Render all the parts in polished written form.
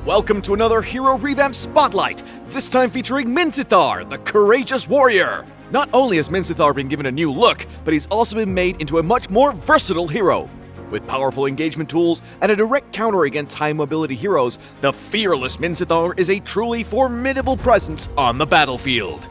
Welcome to another Hero Revamp Spotlight, this time featuring Minsithar, the Courageous Warrior. Not only has Minsithar been given a new look, but he's also been made into a much more versatile hero. With powerful engagement tools and a direct counter against high-mobility heroes, the fearless Minsithar is a truly formidable presence on the battlefield.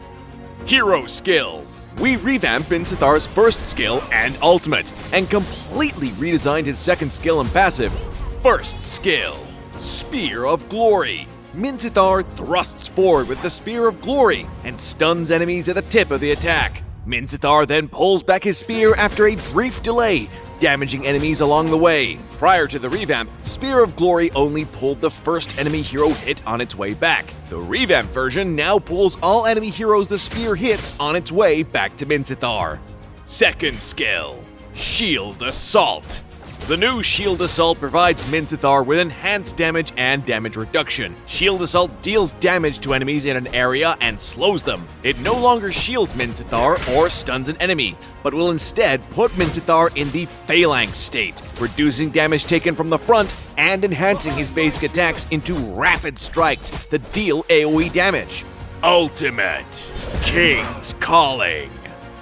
Hero Skills. We revamped Minsithar's first skill and ultimate, and completely redesigned his second skill and passive. First skill, Spear of Glory. Minsithar thrusts forward with the Spear of Glory and stuns enemies at the tip of the attack. Minsithar then pulls back his spear after a brief delay, damaging enemies along the way. Prior to the revamp, Spear of Glory only pulled the first enemy hero hit on its way back. The revamped version now pulls all enemy heroes the spear hits on its way back to Minsithar. Second skill, Shield Assault. The new Shield Assault provides Minsithar with enhanced damage and damage reduction. Shield Assault deals damage to enemies in an area and slows them. It no longer shields Minsithar or stuns an enemy, but will instead put Minsithar in the Phalanx state, reducing damage taken from the front and enhancing his basic attacks into rapid strikes that deal AoE damage. Ultimate King's Calling.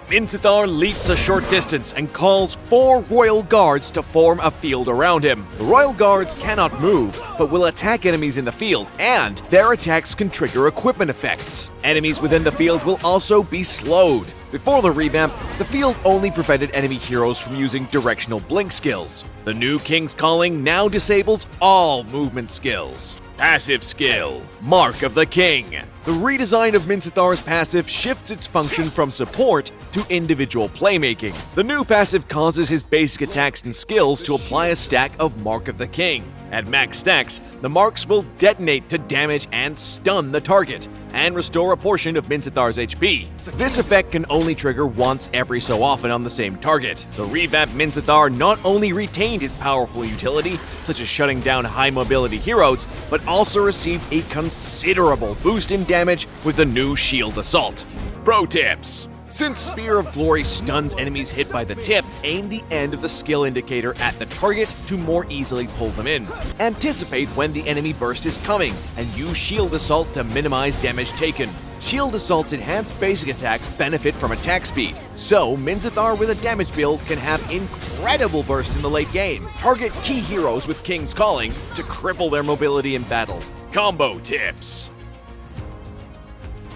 Minsithar leaps a short distance and calls 4 Royal Guards to form a field around him. The Royal Guards cannot move, but will attack enemies in the field, and their attacks can trigger equipment effects. Enemies within the field will also be slowed. Before the revamp, the field only prevented enemy heroes from using directional blink skills. The new King's Calling now disables all movement skills. Passive skill, Mark of the King. The redesign of Minsithar's passive shifts its function from support to individual playmaking. The new passive causes his basic attacks and skills to apply a stack of Mark of the King. At max stacks, the marks will detonate to damage and stun the target, and restore a portion of Minsithar's HP. This effect can only trigger once every so often on the same target. The revamped Minsithar not only retained his powerful utility, such as shutting down high-mobility heroes, but also received a considerable boost in damage with the new Shield Assault. Pro tips. Since Spear of Glory stuns enemies hit by the tip, aim the end of the skill indicator at the target to more easily pull them in. Anticipate when the enemy burst is coming, and use Shield Assault to minimize damage taken. Shield Assault's enhanced basic attacks benefit from attack speed, so Minsithar with a damage build can have incredible burst in the late game. Target key heroes with King's Calling to cripple their mobility in battle. Combo tips.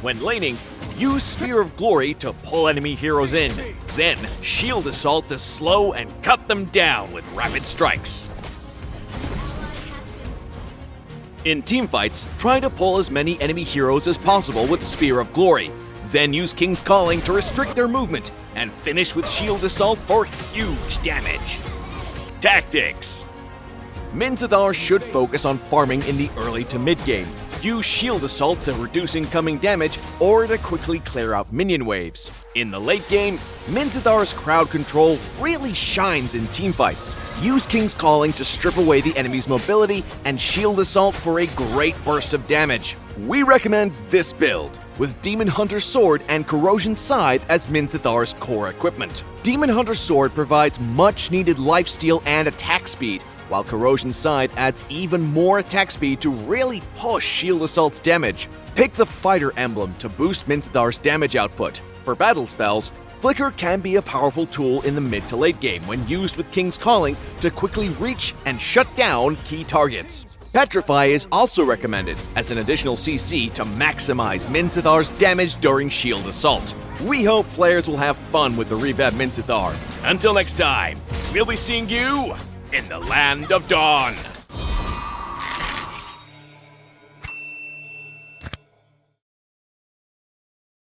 When laning, use Spear of Glory to pull enemy heroes in, then Shield Assault to slow and cut them down with rapid strikes. In teamfights, try to pull as many enemy heroes as possible with Spear of Glory, then use King's Calling to restrict their movement, and finish with Shield Assault for huge damage. Tactics. Minsithar should focus on farming in the early to mid game. Use Shield Assault to reduce incoming damage or to quickly clear out minion waves. In the late game, Minsithar's crowd control really shines in teamfights. Use King's Calling to strip away the enemy's mobility and Shield Assault for a great burst of damage. We recommend this build, with Demon Hunter's Sword and Corrosion Scythe as Minsithar's core equipment. Demon Hunter's Sword provides much needed lifesteal and attack speed, while Corrosion Scythe adds even more attack speed to really push Shield Assault's damage. Pick the Fighter emblem to boost Minsithar's damage output. For battle spells, Flicker can be a powerful tool in the mid to late game when used with King's Calling to quickly reach and shut down key targets. Petrify is also recommended as an additional CC to maximize Minsithar's damage during Shield Assault. We hope players will have fun with the revamped Minsithar. Until next time, we'll be seeing you in the Land of Dawn.